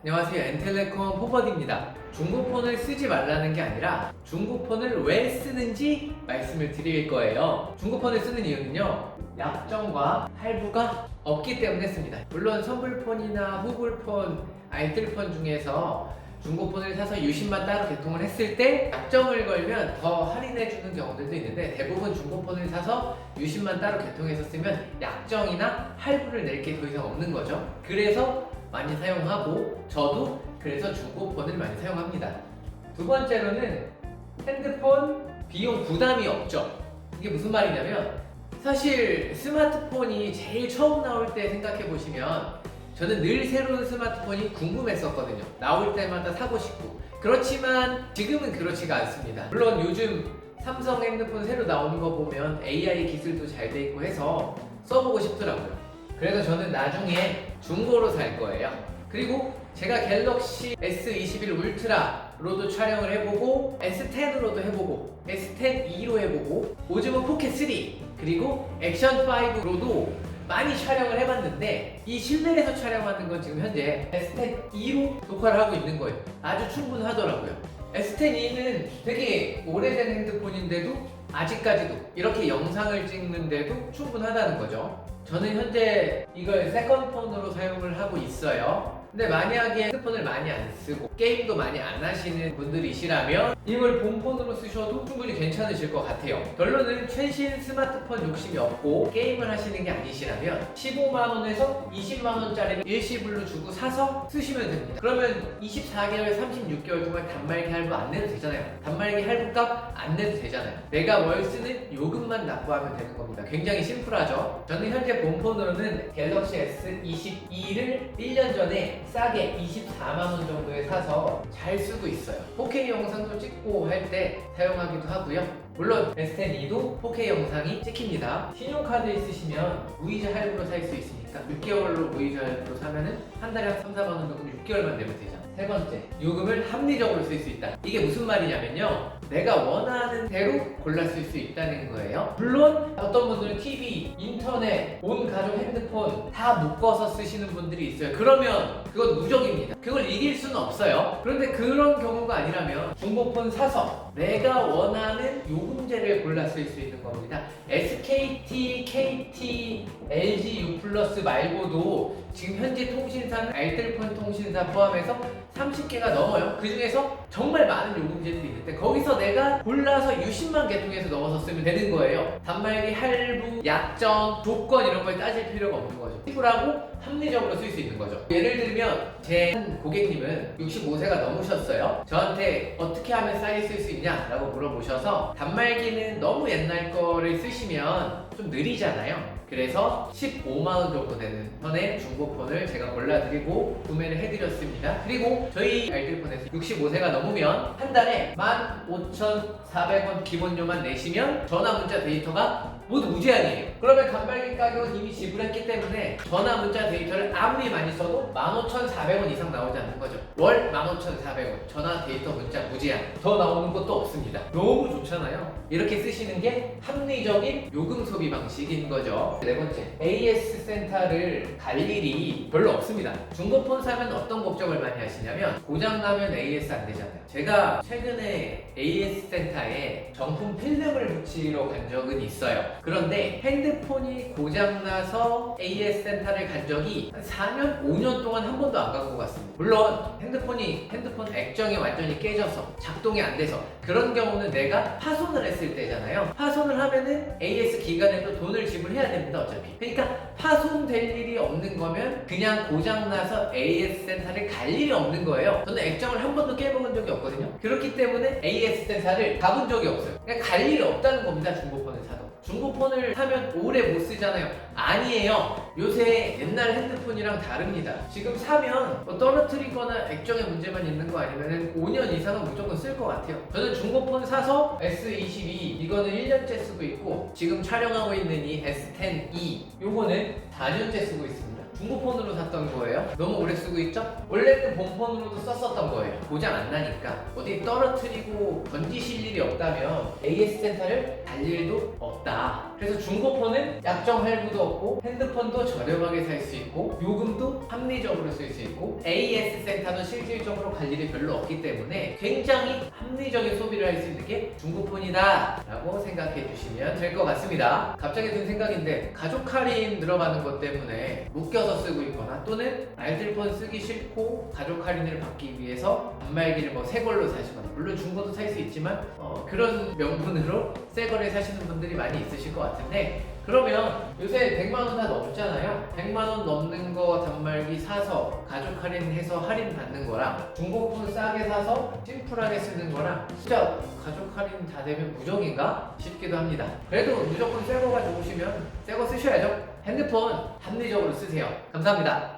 안녕하세요. 엔텔레콤 포버드입니다. 중고폰을 쓰지 말라는 게 아니라 중고폰을 왜 쓰는지 말씀을 드릴 거예요. 중고폰을 쓰는 이유는요, 약정과 할부가 없기 때문에 씁니다. 물론 선불폰이나 후불폰, 알뜰폰 중에서 중고폰을 사서 유심만 따로 개통을 했을 때 약정을 걸면 더 할인해 주는 경우들도 있는데, 대부분 중고폰을 사서 유심만 따로 개통해서 쓰면 약정이나 할부를 낼 게 더 이상 없는 거죠. 그래서 많이 사용하고, 저도 그래서 중고폰을 많이 사용합니다. 두 번째로는 핸드폰 비용 부담이 없죠. 이게 무슨 말이냐면, 사실 스마트폰이 제일 처음 나올 때 생각해 보시면 저는 늘 새로운 스마트폰이 궁금했었거든요. 나올 때마다 사고 싶고. 그렇지만 지금은 그렇지가 않습니다. 물론 요즘 삼성 핸드폰 새로 나오는 거 보면 AI 기술도 잘 돼 있고 해서 써보고 싶더라고요. 그래서 저는 나중에 중고로 살 거예요. 그리고 제가 갤럭시 S21 울트라로도 촬영을 해보고, S10으로도 해보고, S10e로 해보고, 요즘은 포켓 3, 그리고 액션 5로도 많이 촬영을 해봤는데, 이 실내에서 촬영하는 건 지금 현재 S10e로 녹화를 하고 있는 거예요. 아주 충분하더라고요. S10e는 되게 오래된 핸드폰인데도 아직까지도 이렇게 영상을 찍는데도 충분하다는 거죠. 저는 현재 이걸 세컨폰으로 사용을 하고 있어요. 근데 만약에 핸드폰을 많이 안 쓰고 게임도 많이 안 하시는 분들이시라면 이걸 본폰으로 쓰셔도 충분히 괜찮으실 것 같아요. 결론은 최신 스마트폰 욕심이 없고 게임을 하시는 게 아니시라면 15만원에서 20만원짜리를 일시불로 주고 사서 쓰시면 됩니다. 그러면 24개월, 36개월 동안 단말기 할부 안 내도 되잖아요. 단말기 할부값 안 내도 되잖아요. 내가 월 쓰는 요금만 납부하면 되는 겁니다. 굉장히 심플하죠. 저는 현재 본폰으로는 갤럭시 S22를 1년 전에 싸게 24만원 정도에 사서 잘 쓰고 있어요. 4K 영상도 찍고 할 때 사용하기도 하고요. 물론 S10e도 4K 영상이 찍힙니다. 신용카드 있으시면 무이자 할부로 살 수 있으니까 6개월로 무이자 할부로 사면은 한 달에 한 3, 4만원 정도 6개월만 내면 되잖아요. 세 번째, 요금을 합리적으로 쓸 수 있다. 이게 무슨 말이냐면요, 내가 원하는 대로 골라 쓸 수 있다는 거예요. 물론 어떤 분들은 TV, 인터넷, 온 가족 핸드폰 다 묶어서 쓰시는 분들이 있어요. 그러면 그건 무적입니다. 그걸 이길 수는 없어요. 그런데 그런 경우가 아니라면 중고폰 사서 내가 원하는 요금제를 골라 쓸 수 있는 겁니다. SKT, KT, LG U+ 말고도 지금 현재 통신사는 알뜰폰 통신사 포함해서 30개가 넘어요. 그 중에서 정말 많은 요금제들이 있는데 거기서 내가 골라서 유심만 개통해서 넣어서 쓰면 되는 거예요. 단말기 할부, 약정, 조건 이런 걸 따질 필요가 없는 거죠. 심플하고 합리적으로 쓸 수 있는 거죠. 예를 들면 제 한 고객님은 65세가 넘으셨어요. 저한테 어떻게 하면 싸게 쓸 수 있냐 라고 물어보셔서, 단말기는 너무 옛날 거를 쓰시면 좀 느리잖아요. 그래서 15만원 정도 되는 선의 중고폰을 제가 골라드리고 구매를 해드렸습니다. 그리고 저희 알뜰폰에서 65세가 넘으면 한 달에 15,400원 기본료만 내시면 전화 문자 데이터가 모두 무제한이에요. 그러면 단말기 가격은 이미 지불했기 때문에 전화 문자 데이터를 아무리 많이 써도 15,400원 이상 나오지 않는 거죠. 월 15,400원, 전화 데이터 문자 무제한, 더 나오는 것도 없습니다. 너무 좋잖아요. 이렇게 쓰시는 게 합리적인 요금 소비 방식인 거죠. 네 번째, AS 센터를 갈 일이 별로 없습니다. 중고폰 사면 어떤 걱정을 많이 하시냐면, 고장나면 AS 안 되잖아요. 제가 최근에 AS 센터에 정품 필름을 붙이러 간 적은 있어요. 그런데 핸드폰이 고장나서 AS 센터를 간 적이 한 4년, 5년 동안 한 번도 안 간 것 같습니다. 물론 핸드폰 액정이 완전히 깨져서 작동이 안 돼서 그런 경우는 내가 파손을 했을 때잖아요. 파손을 하면은 AS 기관에도 돈을 지불해야 됩니다, 어차피. 그러니까 파손될 일이 없는 거면 그냥 고장나서 AS 센터를 갈 일이 없는 거예요. 저는 액정을 한 번도 깨먹은 적이 없거든요. 그렇기 때문에 AS 센터를 가본 적이 없어요. 그냥 갈 일이 없다는 겁니다, 중고폰을 사도. 중고폰을 사면 오래 못 쓰잖아요. 아니에요. 요새 옛날 핸드폰이랑 다릅니다. 지금 사면 뭐 떨어뜨리거나 액정에 문제만 있는 거 아니면 5년 이상은 무조건 쓸 것 같아요. 저는 중고폰 사서 S22 이거는 1년째 쓰고 있고, 지금 촬영하고 있는 이 S10e 요거는 4년째 쓰고 있습니다. 중고폰으로 샀던 거예요. 너무 오래 쓰고 있죠? 원래는 본폰으로도 썼었던 거예요. 고장 안 나니까. 어디 떨어뜨리고 던지실 일이 없다면 AS 센터를 갈 갈 일도 없다. 그래서 중고폰은 약정 할부도 없고 핸드폰도 저렴하게 살 수 있고 요금도 합리적으로 쓸 수 있고 AS 센터는 실질적으로 갈 일이 별로 없기 때문에 굉장히 합리적인 소비를 할 수 있는 게 중고폰이다 라고 생각해 주시면 될 것 같습니다. 갑자기 든 생각인데 가족 할인 들어가는 것 때문에 묶여서 쓰고 있거나 또는 알뜰폰 쓰기 싫고 가족 할인을 받기 위해서 단말기를 뭐 새 걸로 사시거나 물론 중고도 살 수 있지만 그런 명분으로 새 거를 사시는 분들이 많이 있으실 것 같은데 그러면 요새 100만 원 다 넘잖아요. 100만 원 넘는 거 단말기 사서 가족 할인해서 할인 받는 거랑 중고폰 싸게 사서 심플하게 쓰는 거랑 진짜 가족 할인 다 되면 무적인가 싶기도 합니다. 그래도 무조건 새 거가 좋으시면 새 거 쓰셔야죠. 핸드폰 합리적으로 쓰세요. 감사합니다.